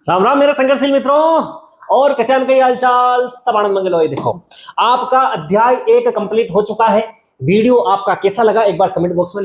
राम राम मेरे संघर्षशील मित्रों और कैसे के हालचाल सब आनंद मंगल हो। देखो आपका अध्याय 1 कंप्लीट हो चुका है। वीडियो आपका कैसा लगा एक बार कमेंट बॉक्स में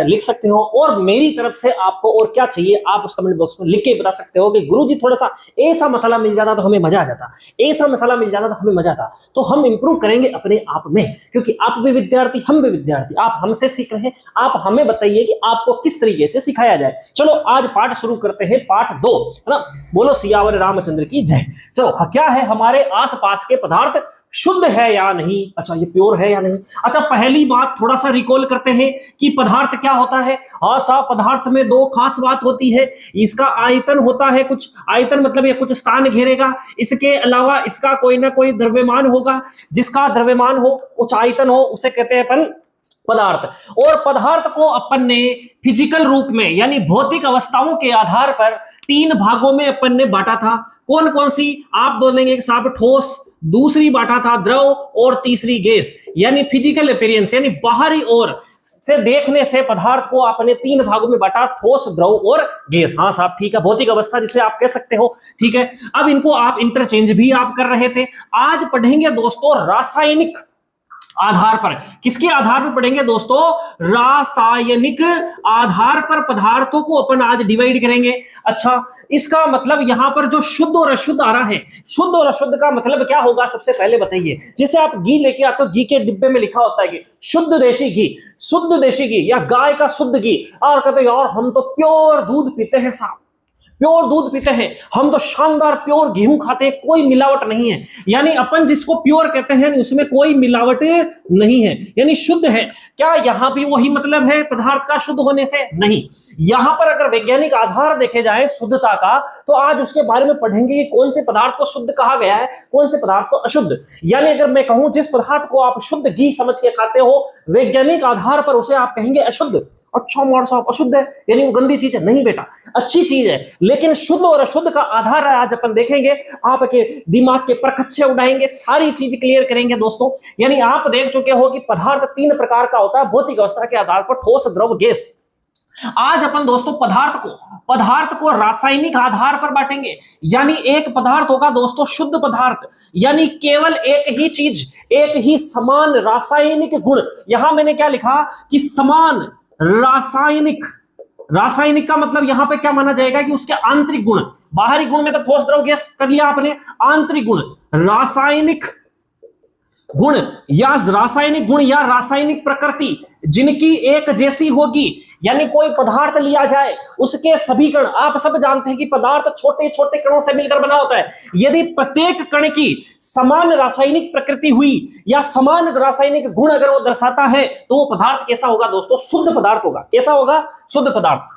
लिख सकते हो और मेरी तरफ से आपको और क्या चाहिए आप उस कमेंट बॉक्स में लिख के बता सकते हो कि गुरुजी थोड़ा सा ऐसा मसाला मिल जाता तो हमें मजा आ जाता, ऐसा मसाला मिल जाता तो हमें मजा आता। तो हम इंप्रूव करेंगे अपने आप में, क्योंकि आप भी विद्यार्थी हम भी विद्यार्थी, आप हमसे सीख रहे हैं, आप हमें बताइए कि आपको किस तरीके से सिखाया जाए। चलो आज पाठ शुरू करते हैं, पाठ 2 है ना। बोलो सियावर रामचंद्र की जय। चलो क्या है, हमारे आसपास के पदार्थ शुद्ध है या नहीं। अच्छा ये प्योर है या नहीं। अच्छा पहली बात थोड़ा सा रिकॉल करते हैं कि पदार्थ क्या होता है। हाँ साहब, पदार्थ में 2 खास बात होती है। इसका आयतन होता है, कुछ आयतन मतलब ये कुछ स्थान घेरेगा। इसके अलावा इसका कोई ना कोई द्रव्यमान होगा, जिसका द्रव्यमान हो कुछ आयतन हो उसे कहते हैं अपन पदार्थ। और पदार्थ को अपन ने फिजिकल रूप में यानी भौतिक अवस्थाओं के आधार पर 3 भागों में अपन ने बांटा था। कौन कौन सी आप बोलेंगे साहब? ठोस, दूसरी बांटा था द्रव और तीसरी गैस। यानी फिजिकल अपीयरेंस यानी बाहरी ओर से देखने से पदार्थ को आपने 3 भागों में बांटा, ठोस, द्रव और गैस। हाँ साहब ठीक है, भौतिक अवस्था जिसे आप कह सकते हो। ठीक है, अब इनको आप इंटरचेंज भी आप कर रहे थे। आज पढ़ेंगे दोस्तों रासायनिक आधार पर। किसके आधार पर पढ़ेंगे दोस्तों? रासायनिक आधार पर पदार्थों को अपन आज डिवाइड करेंगे। अच्छा इसका मतलब यहां पर जो शुद्ध और अशुद्ध आ रहा है, शुद्ध और अशुद्ध का मतलब क्या होगा सबसे पहले बताइए। जैसे आप घी लेके आते हो, घी के डिब्बे में लिखा होता है कि शुद्ध देशी घी, शुद्ध देशी घी या गाय का शुद्ध घी। और कहते यार हम तो प्योर दूध पीते हैं साहब, प्योर दूध पीते हैं हम तो, शानदार प्योर गेहूं खाते हैं, कोई मिलावट नहीं है। यानी अपन जिसको प्योर कहते हैं उसमें कोई मिलावट नहीं है, यानी शुद्ध है। क्या यहां भी वही मतलब है पदार्थ का शुद्ध होने से? नहीं। यहां पर अगर वैज्ञानिक आधार देखे जाए शुद्धता का, तो आज उसके बारे में पढ़ेंगे कि कौन से पदार्थ को शुद्ध कहा गया है, कौन से पदार्थ को अशुद्ध। यानी अगर मैं कहूं जिस पदार्थ को आप शुद्ध घी समझ के खाते हो, वैज्ञानिक आधार पर उसे आप कहेंगे अशुद्ध। अच्छा मार साहब अशुद्ध है यानी वो गंदी चीज है? नहीं बेटा, अच्छी चीज है। लेकिन शुद्ध और अशुद्ध का आधार आज अपन देखेंगे, आपके दिमाग के परखच्चे उड़ाएंगे, सारी चीज क्लियर करेंगे दोस्तों। यानी आप देख चुके हो कि पदार्थ 3 प्रकार का होता है भौतिक अवस्था के आधार पर, ठोस, द्रव, गैस। आज अपन दोस्तों पदार्थ को रासायनिक आधार पर बांटेंगे। यानी एक पदार्थ होगा दोस्तों शुद्ध पदार्थ, यानी केवल एक ही चीज, एक ही समान रासायनिक गुण। यहां मैंने क्या लिखा कि समान रासायनिक। रासायनिक का मतलब यहां पे क्या माना जाएगा कि उसके आंतरिक गुण। बाहरी गुण में तो ठोस, द्रव, गैस कर लिया आपने। आंतरिक गुण, रासायनिक गुण या रासायनिक गुण या रासायनिक प्रकृति जिनकी एक जैसी होगी। यानी कोई पदार्थ लिया जाए उसके सभी कण, आप सब जानते हैं कि पदार्थ छोटे छोटे कणों से मिलकर बना होता है। यदि प्रत्येक कण की समान रासायनिक प्रकृति हुई या समान रासायनिक गुण अगर वो दर्शाता है, तो वो पदार्थ कैसा होगा दोस्तों? शुद्ध पदार्थ होगा। कैसा होगा? शुद्ध पदार्थ।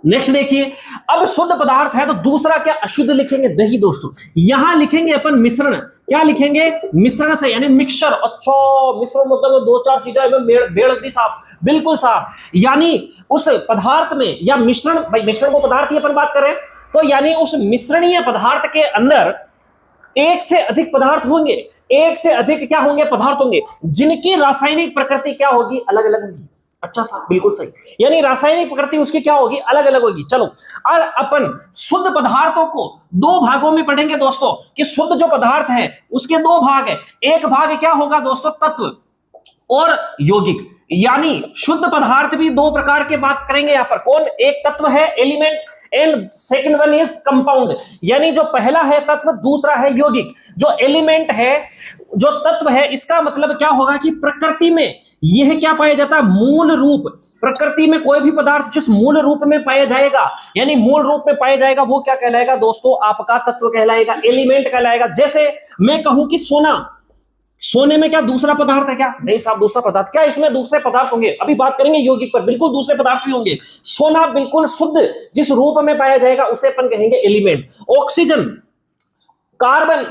नेक्स्ट देखिए, अब शुद्ध पदार्थ है तो दूसरा क्या अशुद्ध लिखेंगे? दही दोस्तों। यहां लिखेंगे अपन मिश्रण। क्या लिखेंगे? मिश्रण से यानी मिक्सचर। अच्छा मिश्रण मतलब 2-4 चीजें भेड़ दी साहब, बिल्कुल साहब। यानी उस पदार्थ में या मिश्रण, भाई मिश्रण को पदार्थ की अपन बात करें तो यानी उस मिश्रणीय पदार्थ के अंदर एक से अधिक पदार्थ होंगे, एक से अधिक क्या होंगे? पदार्थ होंगे जिनकी रासायनिक प्रकृति क्या होगी? अलग अलग होगी। अच्छा साहब बिल्कुल सही, यानी रासायनिक प्रकृति उसकी क्या होगी? अलग अलग होगी। चलो और अपन शुद्ध पदार्थों को 2 भागों में पढ़ेंगे दोस्तों कि शुद्ध जो पदार्थ है उसके 2 भाग है। एक भाग क्या होगा दोस्तों? तत्व और यौगिक। यानी शुद्ध पदार्थ भी 2 प्रकार के बात करेंगे यहां पर। कौन? एक तत्व है element and second one is compound. यानी जो पहला है तत्व, दूसरा है यौगिक। जो एलिमेंट है, जो तत्व है, इसका मतलब क्या होगा कि प्रकृति में यह क्या पाया जाता है? मूल रूप। प्रकृति में कोई भी पदार्थ जिस मूल रूप में पाया जाएगा, यानी मूल रूप में पाया जाएगा, वो क्या कहलाएगा दोस्तों? आपका तत्व कहलाएगा, एलिमेंट कहलाएगा। जैसे मैं कहूं कि सोना, सोने में क्या दूसरा पदार्थ है? क्या नहीं साहब दूसरा पदार्थ। क्या इसमें दूसरे पदार्थ होंगे? अभी बात करेंगे यौगिक पर, बिल्कुल दूसरे पदार्थ भी होंगे। सोना बिल्कुल शुद्ध जिस रूप में पाया जाएगा उसे अपन कहेंगे एलिमेंट। ऑक्सीजन, कार्बन,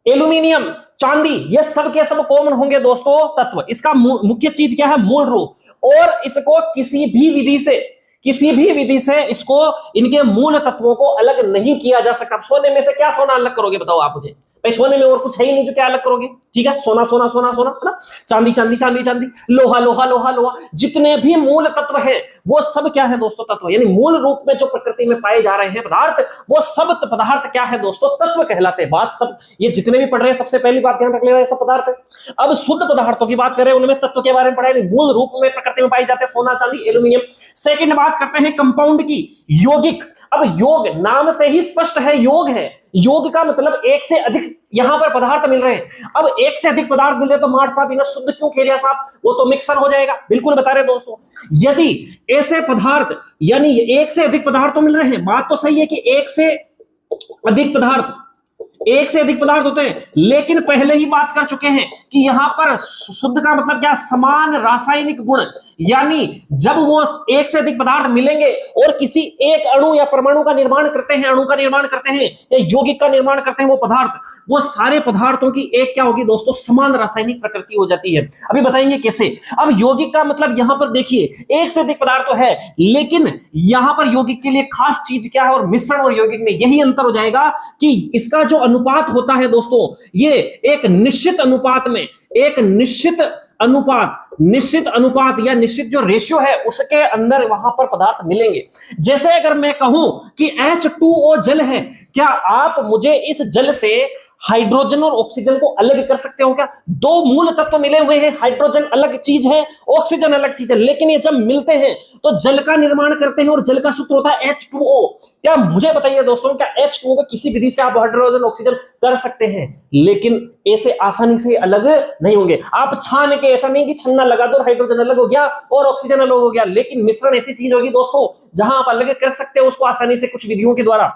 एल्यूमिनियम, चांदी, ये सब के सब कॉमन होंगे दोस्तों तत्व। इसका मुख्य चीज क्या है? मूल रूप। और इसको किसी भी विधि से इसको इनके मूल तत्वों को अलग नहीं किया जा सकता। सोने में से क्या सोना अलग करोगे बताओ आप मुझे? भाई सोने में और कुछ है ही नहीं जो क्या अलग करोगे, ठीक है, सोना सोना सोना सोना, है ना, चांदी चांदी चांदी चांदी, लोहा लोहा लोहा लोहा, जितने भी मूल तत्व हैं वो सब क्या है दोस्तों, तत्व, यानी मूल रूप में जो प्रकृति में पाए जा रहे हैं पदार्थ, वो सब पदार्थ क्या है दोस्तों, तत्व कहलाते हैं। बात सब ये जितने भी पढ़ रहे हैं सबसे पहली बात ध्यान रख लेना, ये सब पदार्थ है। अब शुद्ध पदार्थों की बात करें, उनमें तत्व के बारे में पढ़ा है, मूल रूप में प्रकृति में पाए जाते हैं, सोना चांदी एल्यूमिनियम। सेकंड बात करते हैं कंपाउंड की, यौगिक। अब योग नाम से ही स्पष्ट है, योग है, योग का मतलब एक से अधिक यहां पर पदार्थ मिल रहे हैं। अब एक से अधिक पदार्थ मिल रहे तो मार साहब इन्हें शुद्ध क्यों खेलिया साहब, वो तो मिक्सर हो जाएगा। बिल्कुल बता रहे दोस्तों, यदि ऐसे पदार्थ यानी एक से अधिक पदार्थ तो मिल रहे हैं, बात तो सही है कि एक से अधिक पदार्थ होते हैं, लेकिन पहले ही बात कर चुके हैं कि यहां पर शुद्ध का मतलब क्या, समान रासायनिक गुण, यानी जब वो एक से अधिक पदार्थ मिलेंगे और किसी एक अणु या परमाणु का निर्माण करते हैं, अणु का निर्माण करते हैं या यौगिक का निर्माण करते हैं, वो पदार्थ, वो सारे पदार्थों की एक क्या होगी दोस्तों, समान रासायनिक प्रकृति हो जाती है। अभी बताएंगे कैसे। अब यौगिक का मतलब यहां पर देखिए एक से अधिक पदार्थ तो है, लेकिन यहां पर यौगिक के लिए खास चीज क्या है, और मिश्रण और यौगिक में यही अंतर हो जाएगा कि इसका जो अनुपात होता है दोस्तों, ये एक निश्चित अनुपात में, एक निश्चित अनुपात या निश्चित जो रेशियो है उसके अंदर वहां पर पदार्थ मिलेंगे। जैसे अगर मैं कहूं कि H2O जल है, क्या आप मुझे इस जल से हाइड्रोजन और ऑक्सीजन को अलग कर सकते हो क्या? दो मूल तत्व मिले हुए हैं, हाइड्रोजन अलग चीज है, ऑक्सीजन अलग चीज है, लेकिन ये जब मिलते हैं तो जल का निर्माण करते हैं और जल का सूत्र होता है H2O। क्या मुझे बताइए दोस्तों, क्या H2O को किसी विधि से आप हाइड्रोजन ऑक्सीजन कर सकते हैं? लेकिन ऐसे आसानी से अलग नहीं होंगे। आप छान के, ऐसा नहीं कि छन्ना लगा दो और हाइड्रोजन अलग हो गया और ऑक्सीजन अलग हो गया, लेकिन मिश्रण ऐसी चीज होगी दोस्तों जहां आप अलग कर सकते हो उसको आसानी से कुछ विधियों के द्वारा।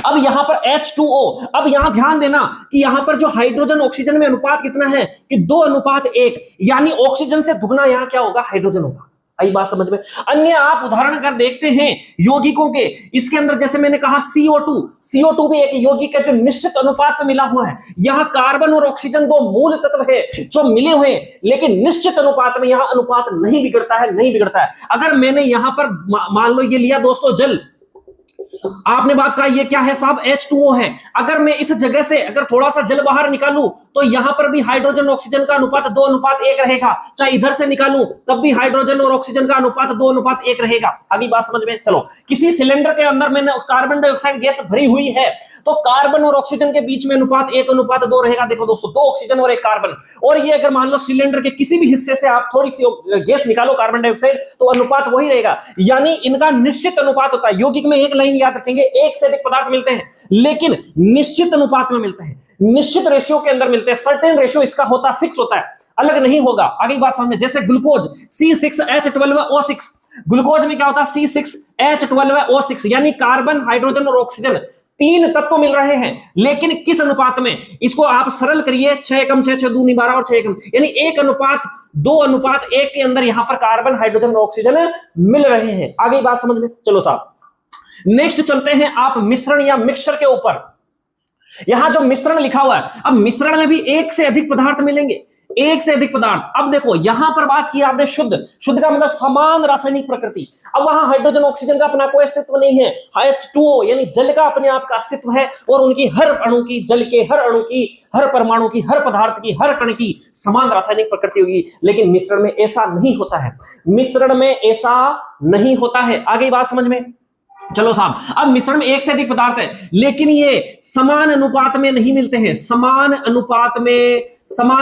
अब यहां पर H2O, अब यहां ध्यान देना कि यहां पर जो हाइड्रोजन ऑक्सीजन में अनुपात कितना है कि 2:1, यानी ऑक्सीजन से दुगना यहां क्या होगा, हाइड्रोजन होगा। आई बात समझ में। अन्य आप उदाहरण अगर देखते हैं यौगिकों के, इसके अंदर जैसे मैंने कहा CO2 भी एक यौगिक है जो निश्चित अनुपात में मिला हुआ है। यहां कार्बन और ऑक्सीजन दो मूल तत्व है जो मिले हुए हैं, लेकिन निश्चित अनुपात में यहां अनुपात नहीं बिगड़ता है। अगर मैंने यहां पर मान लो ये लिया दोस्तों जल, आपने बात कहा ये क्या है साहब, H2O है। अगर मैं इस जगह से अगर थोड़ा सा जल बाहर निकालूं तो यहां पर भी हाइड्रोजन ऑक्सीजन का अनुपात 2:1 रहेगा। चाहे इधर से निकालूं तब भी हाइड्रोजन और ऑक्सीजन का अनुपात 2:1 रहेगा। अभी बात समझ में। चलो, किसी सिलेंडर के अंदर मैंने कार्बन डाइऑक्साइड गैस भरी हुई है तो कार्बन और ऑक्सीजन के बीच में अनुपात 1:2 रहेगा। देखो दोस्तों, 2 ऑक्सीजन और 1 कार्बन। और ये अगर मान लो सिलेंडर के किसी भी हिस्से से आप थोड़ी सी गैस निकालो कार्बन डाइऑक्साइड, तो अनुपात वही रहेगा। यानी इनका निश्चित अनुपात होता है। यौगिक में एक लाइन याद रखेंगे, एक से अधिक पदार्थ मिलते हैं लेकिन निश्चित अनुपात में मिलते हैं, निश्चित रेशियो के अंदर मिलते हैं। सर्टेन रेशियो इसका होता है, फिक्स होता है, अलग नहीं होगा। आगे बात समझे। जैसे ग्लूकोज C6H12O6, ग्लूकोज में क्या होता है, C6H12O6, यानी कार्बन, हाइड्रोजन और ऑक्सीजन 3 तत्व मिल रहे हैं, लेकिन किस अनुपात में? इसको आप सरल करिए, 6:6, 6 दूनी 12 और 6 यानी 1:2:1 के अंदर यहां पर कार्बन, हाइड्रोजन और ऑक्सीजन मिल रहे हैं। आगे बात समझ में। चलो साहब, नेक्स्ट चलते हैं आप मिश्रण या मिक्सचर के ऊपर। यहां जो मिश्रण लिखा हुआ है, अब मिश्रण में भी एक से अधिक पदार्थ मिलेंगे, एक से अधिक पदार्थ। अब देखो यहां पर बात की आपने शुद्ध का मतलब समान रासायनिक प्रकृति। अब वहां हाइड्रोजन ऑक्सीजन का अपना कोई अस्तित्व नहीं है। H2O यानी जल का अपने आप का अस्तित्व है और उनकी हर अणु की, जल के हर अणु की, हर परमाणु की, हर पदार्थ की, हर कण की समान रासायनिक प्रकृति होगी। लेकिन मिश्रण में ऐसा नहीं होता है, मिश्रण में ऐसा नहीं होता है। आगे बात समझ में। चलो साहब, अब मिश्रण में एक से अधिक पदार्थ है लेकिन ये समान अनुपात में नहीं मिलते हैं, समान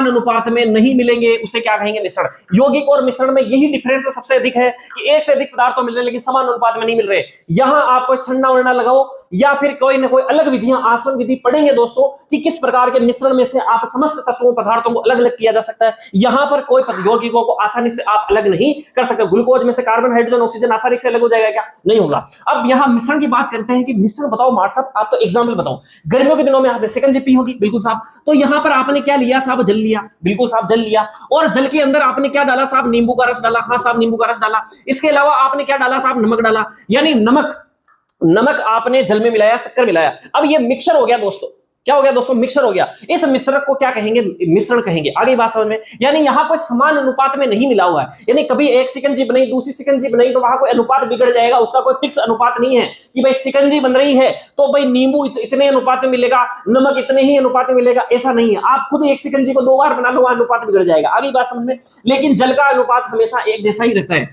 अनुपात में नहीं मिलेंगे, उसे क्या कहेंगे, मिश्रण। यौगिक और मिश्रण में यही डिफरेंस सबसे अधिक है कि एक से अधिक पदार्थ तो मिल रहे हैं लेकिन समान अनुपात में नहीं मिल रहे। यहां आप कोई छन्ना वन्ना लगाओ या फिर कोई ना कोई अलग विधियां, आसन विधि पढ़ेंगे दोस्तों कि किस प्रकार के मिश्रण में से आप समस्त तत्वों पदार्थों को अलग अलग किया जा सकता है। यहां पर कोई यौगिकों को आसानी से आप अलग नहीं कर सकते। ग्लूकोज में से कार्बन, हाइड्रोजन, ऑक्सीजन आसानी से अलग हो जाएगा क्या? नहीं होगा। अब यहां मिश्रण की बात करते हैं कि मिश्रण बताओ मार साहब, आप तो एग्जाम्पल बताओ। गर्मियों के दिनों में आपने शिकंजी पी होगी, बिल्कुल साहब। तो यहां पर आपने क्या लिया साहब, जल लिया, बिल्कुल साहब जल लिया। और जल के अंदर आपने क्या डाला साहब, नींबू का रस डाला। हाँ साहब, नींबू का रस डाला। इसके अलावा आपने क्या डाला साहब, नमक डाला। यानी नमक आपने जल में मिलाया, शक्कर मिलाया। अब ये मिक्सचर हो गया दोस्तों, क्या हो गया दोस्तों, मिक्सर हो गया। इस मिश्रण को क्या कहेंगे, मिश्रण कहेंगे। आगे बात समझ में, यानी यहां कोई समान अनुपात में नहीं मिला हुआ है, यानी कभी एक शिकंजी बनी दूसरी शिकंजी बनाई तो वहां कोई अनुपात बिगड़ जाएगा, उसका कोई फिक्स अनुपात नहीं है कि भाई शिकंजी बन रही है तो भाई नींबू इतने अनुपात में मिलेगा, नमक इतने ही अनुपात में मिलेगा, ऐसा नहीं है। आप खुद एक शिकंजी को 2 बार बना लो, अनुपात बिगड़ जाएगा। आगे बात समझ में, लेकिन जल का अनुपात हमेशा एक जैसा ही रहता है।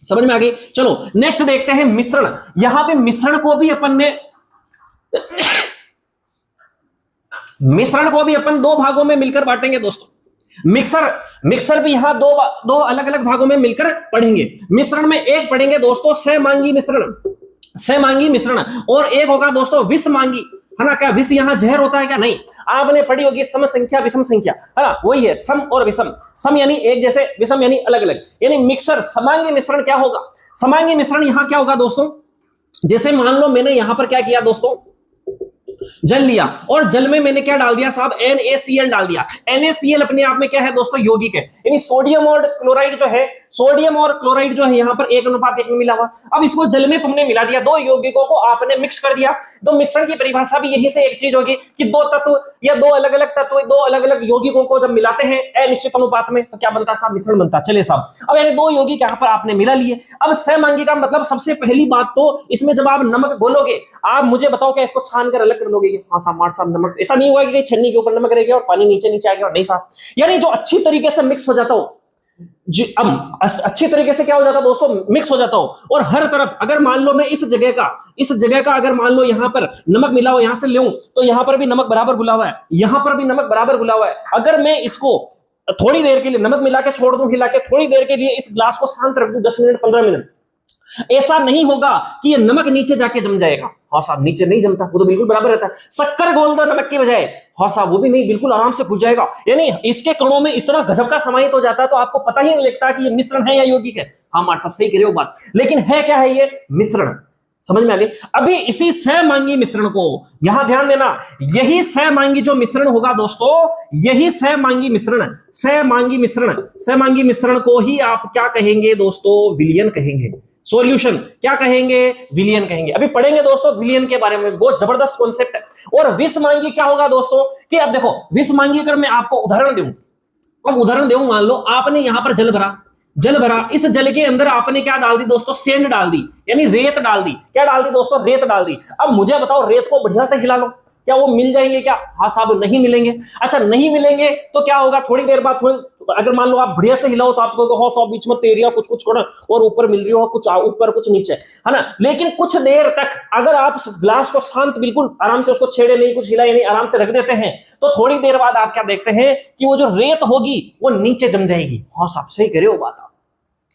समझ में आ गई। चलो नेक्स्ट देखते हैं मिश्रण। यहां पे मिश्रण को भी अपन ने दो भागों में मिलकर बांटेंगे दोस्तों। मिक्सर भी यहां दो अलग अलग भागों में मिलकर पढ़ेंगे। मिश्रण में एक पढ़ेंगे दोस्तों सहमांगी मिश्रण, और एक होगा दोस्तों विषमांगी, है ना। क्या विष यहां जहर होता है क्या, नहीं। आपने पढ़ी होगी सम संख्या विषम संख्या, है ना, वही है सम और विषम। सम यानी एक जैसे, विषम यानी अलग अलग, यानी मिक्सर समांगी मिश्रण क्या होगा। समांगी मिश्रण यहां क्या होगा दोस्तों, जैसे मान लो मैंने यहां पर क्या किया दोस्तों, जल लिया और जल में मैंने क्या डाल दिया साहब, NaCl डाल दिया। NaCl अपने आप में क्या है दोस्तों, यौगिक है, यानी सोडियम और क्लोराइड जो है यहाँ पर 1:1 में मिला हुआ। अब इसको जल में तुमने मिला दिया, 2 यौगिकों को आपने मिक्स कर दिया। तो मिश्रण की परिभाषा भी यही से एक चीज होगी कि 2 तत्व या 2 अलग अलग तत्व, 2 अलग अलग यौगिकों को जब मिलाते हैं अनिश्चित अनुपात में तो क्या बनता है साहब, मिश्रण बनता है। चलिए साहब, अब यानी 2 यौगिक यहाँ पर आपने मिला लिए। अब सहमांगी का मतलब सबसे पहली बात तो इसमें जब आप नमक घोलोगे, आप मुझे बताओ क्या इसको छान कर अलग कर लोगे, हाँ साहब नमक, ऐसा नहीं हुआ कि छन्नी के ऊपर नमक रह गया और पानी नीचे नीचे आ गया, नहीं साहब। यानी जो अच्छी तरीके से मिक्स हो जाता हो, अब अच्छी तरीके से क्या हो जाता दोस्तों, मिक्स हो जाता हो, और हर तरफ अगर मान लो मैं इस जगह का अगर मान लो यहां पर नमक मिला हुआ यहां से लूं तो यहां पर भी नमक बराबर घुला हुआ है, यहां पर भी नमक बराबर घुला हुआ है। अगर मैं इसको थोड़ी देर के लिए नमक मिला के छोड़ दूं, हिला के थोड़ी देर के लिए इस ग्लास को शांत रख दूं 10 मिनट 15 मिनट, ऐसा नहीं होगा कि ये नमक नीचे जाके जम जाएगा, हाँ साहब नीचे नहीं जमता, वो तो बिल्कुल बराबर रहता है। शक्कर घोल दो नमक की बजाय, हाँ साहब वो भी नहीं, बिल्कुल आराम से घुल जाएगा। यानी इसके कणों में इतना गजब का समाहित हो जाता है तो आपको पता ही नहीं लगता कि ये मिश्रण है या यौगिक है। हाँ मार साहब सही कह रहे हो बात, लेकिन है क्या है ये, मिश्रण। समझ में आ गई। अभी इसी सहमांगी मिश्रण को यहां ध्यान देना, यही सहमांगी जो मिश्रण होगा दोस्तों, यही सहमांगी मिश्रण को ही आप क्या कहेंगे दोस्तों, विलयन कहेंगे। सॉल्यूशन क्या कहेंगे, विलयन कहेंगे। अभी पढ़ेंगे दोस्तों विलयन के बारे में, बहुत जबरदस्त कॉन्सेप्ट है। और विषमांगी क्या होगा दोस्तों, कि अब देखो विषमांगी अगर मैं आपको उदाहरण दूं, मान लो आपने यहां पर जल भरा, इस जल के अंदर आपने क्या डाल दी दोस्तों, सेंड डाल दी, यानी रेत डाल दी। क्या डाल दी दोस्तों, रेत डाल दी। अब मुझे बताओ रेत को बढ़िया से हिला लो, क्या वो मिल जाएंगे क्या, हाँ साहब नहीं मिलेंगे। अच्छा नहीं मिलेंगे तो क्या होगा, थोड़ी देर बाद अगर मान लो आप बढ़िया से हिलाओ तो आपको हो सब बीच में तेरिया कुछ छोड़ा और ऊपर मिल रही हो, कुछ ऊपर कुछ नीचे, है ना। लेकिन कुछ देर तक अगर आप ग्लास को शांत बिल्कुल आराम से, उसको छेड़े नहीं, कुछ हिलाए नहीं, आराम से रख देते हैं तो थोड़ी देर बाद आप क्या देखते हैं कि वो जो रेत होगी वो नीचे जम जाएगी। हाँ साहब सही कह रहे हो बात,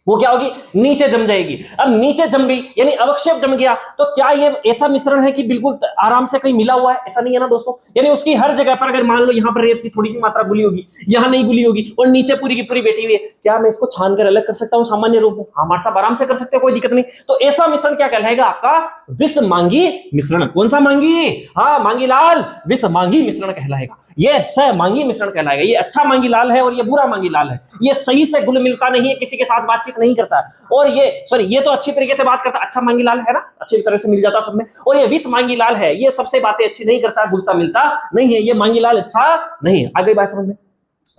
वो क्या होगी, नीचे जम जाएगी। अब नीचे जम गई यानी अवक्षेप जम गया, तो क्या ये ऐसा मिश्रण है कि बिल्कुल आराम से कहीं मिला हुआ है, ऐसा नहीं है ना दोस्तों। यानी उसकी हर जगह पर अगर मान लो यहां पर रेत की थोड़ी सी मात्रा घुली होगी, यहां नहीं घुली होगी और नीचे पूरी की पूरी बैठी हुई है, क्या मैं इसको छान कर अलग कर सकता हूं सामान्य रूप में, हमारे साहब आराम से कर सकते हो, कोई दिक्कत नहीं। तो ऐसा मिश्रण क्या कहलाएगा, आपका विषमांगी मिश्रण। कौन सा मांगी, हाँ मांगी लाल, विषमांगी मिश्रण कहलाएगा। ये सहमांगी मिश्रण कहलाएगा। ये अच्छा मांगी लाल है और ये बुरा मांगी लाल है। ये सही से घुल मिलता नहीं है, किसी के साथ बातचीत नहीं करता है, और ये तो अच्छी तरीके से बात करता, अच्छा मांगी लाल है ना, अच्छी तरह से मिल जाता सब में। और ये विष मांगी लाल है, ये सबसे बातें अच्छी नहीं करता, घुलता मिलता नहीं है, ये मांगी लाल अच्छा नहीं है। आगे बात समझ में।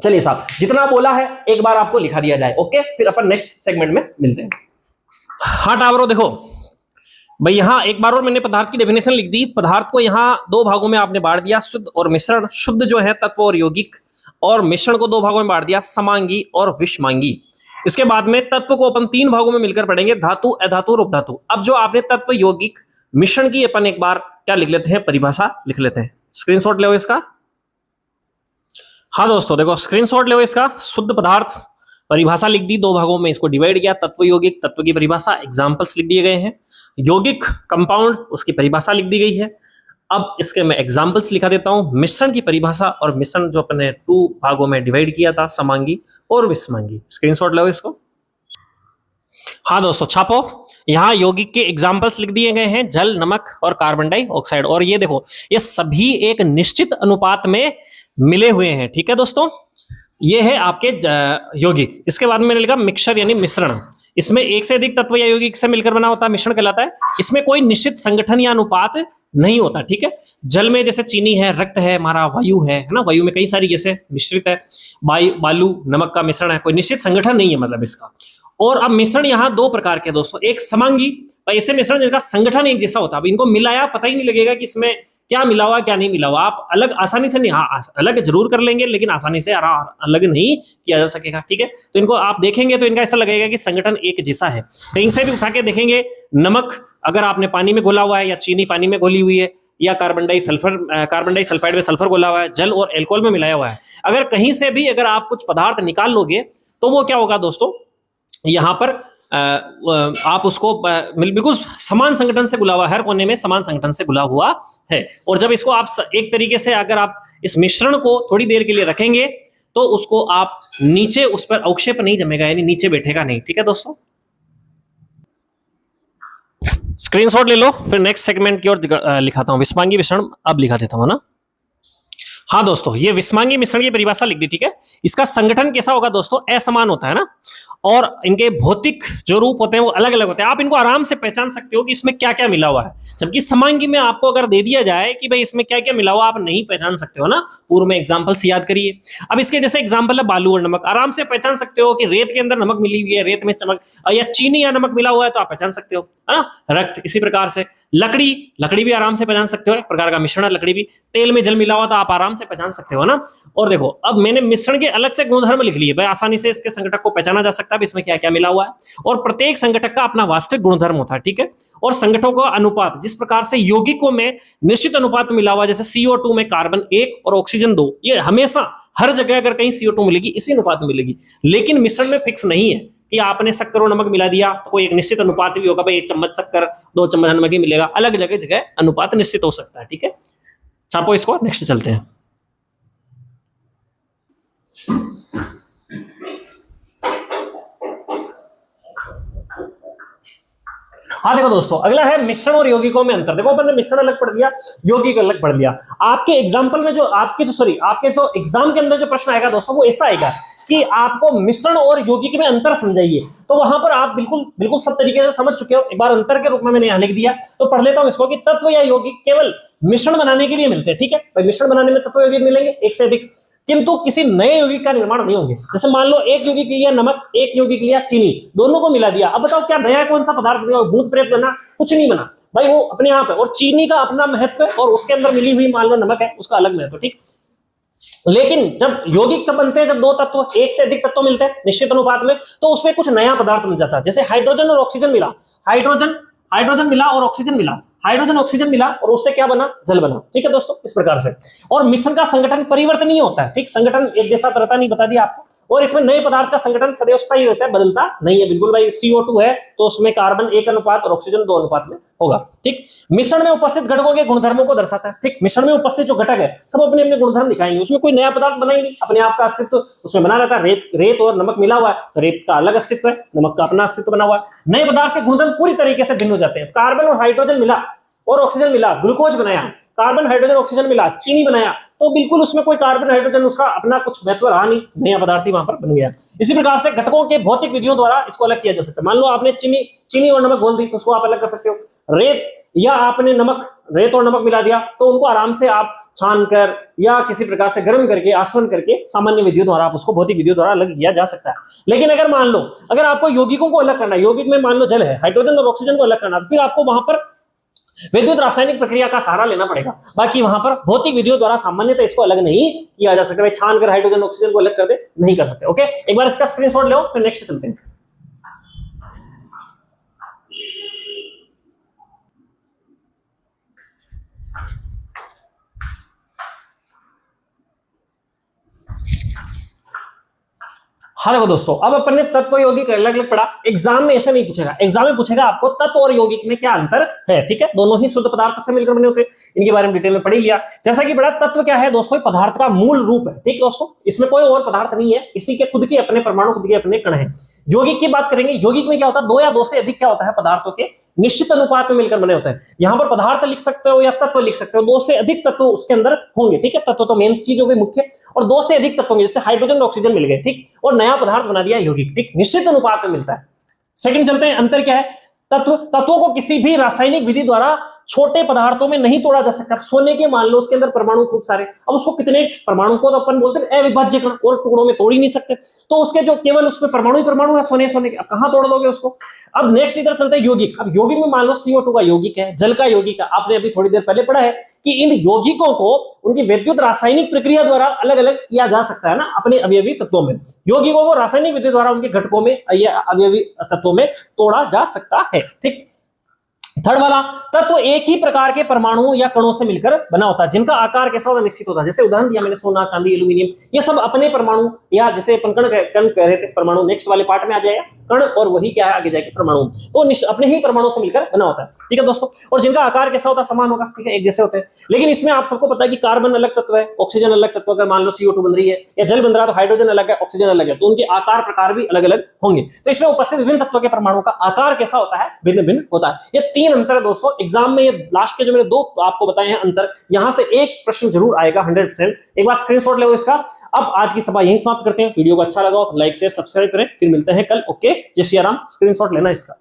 चलिए साहब जितना बोला है एक बार आपको लिखा दिया जाए, ओके, फिर अपन नेक्स्ट सेगमेंट में मिलते हैं। हाँ टावरो देखो भाई, यहां एक बार और मैंने पदार्थ की डेफिनेशन लिख दी। पदार्थ को यहां 2 भागों में आपने बांट दिया, शुद्ध और मिश्रण। शुद्ध जो है तत्व और यौगिक, और मिश्रण को 2 भागों में बांट दिया, समांगी और विषमांगी। इसके बाद में तत्व को अपन 3 भागों में मिलकर पढ़ेंगे, धातु, अधातु और उपधातु। अब जो आपने तत्व, यौगिक, मिश्रण की अपन एक बार क्या लिख लेते हैं, परिभाषा लिख लेते हैं। स्क्रीनशॉट ले इसका। हाँ दोस्तों देखो स्क्रीनशॉट ले इसका। शुद्ध पदार्थ परिभाषा लिख दी, 2 भागों में इसको डिवाइड किया। तत्व, यौगिक, तत्व की परिभाषा, एग्जांपल्स लिख दिए गए हैं। यौगिक, कंपाउंड, उसकी परिभाषा लिख दी गई है। अब इसके मैं एग्जांपल्स लिखा देता हूं। मिश्रण की परिभाषा, और मिश्रण जो अपने 2 भागों में डिवाइड किया था, समांगी और विषमांगी। स्क्रीनशॉट लो इसको। हाँ दोस्तों छापो। यहां यौगिक के एग्जांपल्स लिख दिए गए हैं, जल, नमक और कार्बन डाइऑक्साइड। और ये देखो ये सभी एक निश्चित अनुपात में मिले हुए हैं, ठीक है दोस्तों। ये है आपके यौगिक। इसके बाद में मैंने लिखा मिक्सचर यानी मिश्रण। इसमें एक से अधिक तत्व या यौगिक से मिलकर बना होता है, मिश्रण कहलाता है। इसमें कोई निश्चित संगठन या अनुपात नहीं होता, ठीक है। जल में जैसे चीनी है, रक्त है, हमारा वायु है ना, वायु में कई सारी जैसे मिश्रित है, बालू नमक का मिश्रण है, कोई निश्चित संगठन नहीं है मतलब इसका। और अब मिश्रण यहाँ दो प्रकार के दोस्तों, एक समांगी, ऐसे मिश्रण जिनका संगठन एक जैसा होता है। अब इनको मिलाया पता ही नहीं लगेगा कि इसमें क्या मिला हुआ क्या नहीं मिला हुआ। आप अलग आसानी से नहीं, हाँ अलग जरूर कर लेंगे लेकिन आसानी से अलग नहीं किया जा सकेगा, ठीक है। तो इनको आप देखेंगे तो इनका ऐसा लगेगा कि संगठन एक जैसा है। कहीं से भी उठा के देखेंगे, नमक अगर आपने पानी में घोला हुआ है, या चीनी पानी में घोली हुई है, या कार्बन डाइसल्फाइड में सल्फर घोला हुआ है, जल और एल्कोहल में मिलाया हुआ है, अगर कहीं से भी अगर आप कुछ पदार्थ निकाल लोगे तो वो क्या होगा दोस्तों, यहाँ पर आप उसको बिल्कुल समान संगठन से घुला हुआ, हर कोने में समान संगठन से घुला हुआ है। और जब इसको आप एक तरीके से अगर आप इस मिश्रण को थोड़ी देर के लिए रखेंगे तो उसको आप नीचे, उस पर अवक्षेप नहीं जमेगा, यानी नीचे बैठेगा नहीं, ठीक है दोस्तों। स्क्रीनशॉट ले लो, फिर नेक्स्ट सेगमेंट की ओर लिखाता हूं। विस्मांगी मिश्रण अब लिखा देता हूं ना। हाँ दोस्तों, ये विस्मांगी मिश्रण की परिभाषा लिख दी, ठीक है। इसका संगठन कैसा होगा दोस्तों, असमान होता है ना, और इनके भौतिक जो रूप होते हैं वो अलग अलग होते हैं। आप इनको आराम से पहचान सकते हो कि इसमें क्या क्या मिला हुआ है, जबकि समांगी में आपको अगर दे दिया जाए कि भाई इसमें क्या क्या मिला हुआ, आप नहीं पहचान सकते हो ना। पूर्व में एग्जाम्पल्स याद करिए। अब इसके जैसे एग्जाम्पल है बालू और नमक, आराम से पहचान सकते हो कि रेत के अंदर नमक मिली हुई है, रेत में चमक, या चीनी या नमक मिला हुआ है तो आप पहचान सकते हो, है ना। रक्त इसी प्रकार से, लकड़ी भी आराम से पहचान सकते हो, एक प्रकार का मिश्रण है लकड़ी भी। तेल में जल मिला हुआ तो आप आराम से पहचान सकते हो ना। और देखो अब मैंने मिश्रण के अलग से गुणधर्म लिख लिए, भाई आसानी से इसके संगठक को पहचाना जा सकता है इसमें क्या क्या मिला हुआ है। और प्रत्येक संगठक का अपना वास्तविक गुणधर्म होता है, ठीक है। और संगठनों का अनुपात, जिस प्रकार से यौगिकों में निश्चित अनुपात मिला हुआ, जैसे CO2 में कार्बन 1 और ऑक्सीजन 2, ये हमेशा हर जगह अगर कहीं CO2 मिलेगी इसी अनुपात में मिलेगी। लेकिन मिश्रण में फिक्स नहीं है कि आपने शक्कर और नमक मिला दिया तो कोई एक निश्चित अनुपात भी होगा, भाई 1 चम्मच शक्कर 2 चम्मच नमक ही मिलेगा। अलग जगह अनुपात निश्चित हो सकता है, ठीक है। छापो इसको, नेक्स्ट चलते हैं। हाँ देखो दोस्तों, अगला है मिश्रण और यौगिकों में अंतर। देखो अपन ने मिश्रण अलग पढ़ लिया, यौगिक अलग पढ़ लिया। आपके एग्जाम्पल में जो आपके जो एग्जाम के अंदर जो प्रश्न आएगा दोस्तों वो ऐसा आएगा कि आपको मिश्रण और यौगिक में अंतर समझाइए। तो वहां पर आप बिल्कुल सब तरीके से समझ चुके हो। एक बार अंतर के रूप में मैंने यहां लिख दिया, तो पढ़ लेता हूं इसको कि तत्व या यौगिक केवल मिश्रण बनाने के लिए मिलते हैं, ठीक है। भाई मिश्रण बनाने में तत्व यौगिक मिलेंगे एक से अधिक, किंतु किसी नए यौगिक का निर्माण नहीं होंगे। जैसे मान लो एक यौगिक लिया नमक, एक यौगिक लिया चीनी, दोनों को मिला दिया। अब बताओ क्या नया कौन सा पदार्थ बना, भूत प्रेत बना, कुछ नहीं बना भाई, वो अपने आप है। और चीनी का अपना महत्व है और उसके अंदर मिली हुई मान लो नमक है, उसका अलग महत्व, ठीक। लेकिन जब यौगिक कब बनते हैं, जब दो तत्व, एक से अधिक तत्व मिलते हैं निश्चित अनुपात में, तो उसमें कुछ नया पदार्थ मिल जाता है। जैसे हाइड्रोजन और ऑक्सीजन मिला, हाइड्रोजन मिला और ऑक्सीजन मिला, हाइड्रोजन ऑक्सीजन मिला और उससे क्या बना, जल बना, ठीक है दोस्तों, इस प्रकार से। और मिश्रण का संगठन परिवर्तनीय होता है, ठीक, संगठन एक जैसा रहता नहीं, बता दिया आपको। और इसमें नए पदार्थ का संगठन सदैव स्थायी होता है, बदलता नहीं है बिल्कुल। भाई CO2 है तो उसमें कार्बन 1 अनुपात और ऑक्सीजन 2 अनुपात में होगा, ठीक। मिश्रण में उपस्थित घटकों के गुणधर्मों को दर्शाता है, ठीक। मिश्रण में उपस्थित जो घटक है सब अपने अपने गुणधर्म दिखाएंगे, उसमें कोई नया पदार्थ बना ही नहीं, अपने आप का अस्तित्व उसमें बना रहता है। रेत और नमक मिला हुआ है तो रेत का अलग अस्तित्व है, नमक का अपना अस्तित्व बना हुआ है। नए पदार्थ के गुणधर्म पूरी तरीके से भिन्न हो जाते हैं। कार्बन और हाइड्रोजन मिला और ऑक्सीजन मिला, ग्लूकोज बनाया, कार्बन हाइड्रोजन ऑक्सीजन मिला, चीनी बनाया, तो बिल्कुल उसमें कोई कार्बन हाइड्रोजन उसका अपना कुछ महत्व रहा नहीं, नया पदार्थ ही वहां पर बन गया। इसी प्रकार से घटकों के भौतिक विधियों द्वारा इसको अलग किया जा सकता है। मान लो आपने चीनी और नमक घोल दी तो उसको आप अलग कर सकते हो। रेत या आपने रेत और नमक मिला दिया तो उनको आराम से आप छान कर या किसी प्रकार से गर्म करके, आसवन करके, सामान्य विधियों द्वारा आप उसको भौतिक विधियों द्वारा अलग किया जा सकता है। लेकिन अगर मान लो अगर आपको यौगिकों को अलग करना है, यौगिक में मान लो जल है, हाइड्रोजन और ऑक्सीजन को अलग करना, फिर आपको वहां पर विद्युत रासायनिक प्रक्रिया का सहारा लेना पड़ेगा। बाकी वहां पर भौतिक विधियों द्वारा सामान्यतः इसको अलग नहीं किया जा सकता। छान कर हाइड्रोजन ऑक्सीजन को अलग कर दे, नहीं कर सकते। ओके, एक बार इसका स्क्रीनशॉट लो, फिर नेक्स्ट चलते हैं। हाँ देखो दोस्तों, अब अपन ने तत्व यौगिक अलग अलग पढ़ा। एग्जाम में ऐसा नहीं पूछेगा, एग्जाम में पूछेगा आपको तत्व और यौगिक में क्या अंतर है, ठीक है। दोनों ही शुद्ध पदार्थ से मिलकर बने होते हैं, इनके बारे में डिटेल में पढ़ ही लिया। जैसा कि बड़ा तत्व क्या है दोस्तों, पदार्थ का मूल रूप है, ठीक दोस्तों, इसमें कोई और पदार्थ नहीं है, इसी के खुद के अपने परमाणु, खुद के अपने कण है। यौगिक की बात करेंगे, यौगिक में क्या होता है, दो या दो से अधिक क्या होता है, पदार्थों के निश्चित अनुपात में मिलकर बने होते हैं। यहाँ पर पदार्थ लिख सकते हो या तत्व लिख सकते हो, दो से अधिक तत्व उसके अंदर होंगे, ठीक है। तत्व तो मेन चीज हो गई मुख्य, और दो से अधिक तत्व होंगे, जैसे हाइड्रोजन और ऑक्सीजन मिल गए, ठीक, और नया पदार्थ बना दिया यौगिक, ठीक, निश्चित अनुपात में मिलता है। सेकंड चलते हैं, अंतर क्या है, तत्वों को किसी भी रासायनिक विधि द्वारा छोटे पदार्थों में नहीं तोड़ा जा सकता। अब सोने के मान लो उसके अंदर परमाणु खूब सारे, अब उसको कितने परमाणु को तो अपन बोलते हैं अविभाज्य कण, और टुकड़ों में तोड़ ही नहीं सकते, तो उसके जो केवल उसमें परमाणु ही परमाणु है सोने के, अब कहां तोड़ दोगे उसको। अब नेक्स्ट इधर चलता है यौगिक। अब यौगिक में मान लो CO2 का यौगिक है, जल का यौगिक है। आपने अभी थोड़ी देर पहले पढ़ा है कि इन यौगिकों को उनकी विद्युत रासायनिक प्रक्रिया द्वारा अलग अलग किया जा सकता है ना अपने अवयवी तत्वों में। यौगिकों को रासायनिक विधि द्वारा उनके घटकों में या अवयवी तत्वों में तोड़ा जा सकता है। ठीक, थर्ड वाला, तत्व एक ही प्रकार के परमाणु या कणों से मिलकर बना होता है, जिनका आकार कैसा होता है, निश्चित होता है। जैसे उदाहरण दिया मैंने सोना, चांदी, एल्यूमिनियम, ये सब अपने परमाणु, या जैसे अपन कण कह रहे थे परमाणु, नेक्स्ट वाले पार्ट में आ जाएगा कण, और वही क्या है आगे जाके परमाणु, तो अपने ही परमाणु से मिलकर बना होता है। ठीक है दोस्तों, और जिनका आकार कैसा होता है, समान होगा। ठीक है, एक जैसे होते हैं। लेकिन इसमें आप सबको पता है कि कार्बन अलग तत्व है, ऑक्सीजन अलग तत्व। अगर मान लो CO2 बन रही है या जल बन रहा है तो हाइड्रोजन अलग है, ऑक्सीजन अलग है, तो उनके आकार प्रकार भी अलग अलग होंगे। तो इसमें उपस्थित विभिन्न तत्वों के परमाणु का आकार कैसा होता है, भिन्न भिन्न होता है। ये 3 अंतर है दोस्तों। एग्जाम में ये लास्ट के जो मैंने 2 आपको बताए हैं अंतर, यहां से एक प्रश्न जरूर आएगा 100%। एक बार स्क्रीनशॉट ले लो इसका। अब आज की सभा यहीं समाप्त करते हैं। वीडियो को अच्छा लगा हो तो लाइक शेयर सब्सक्राइब करें, फिर मिलते हैं कल। ओके, जय श्री राम। स्क्रीनशॉट लेना इसका।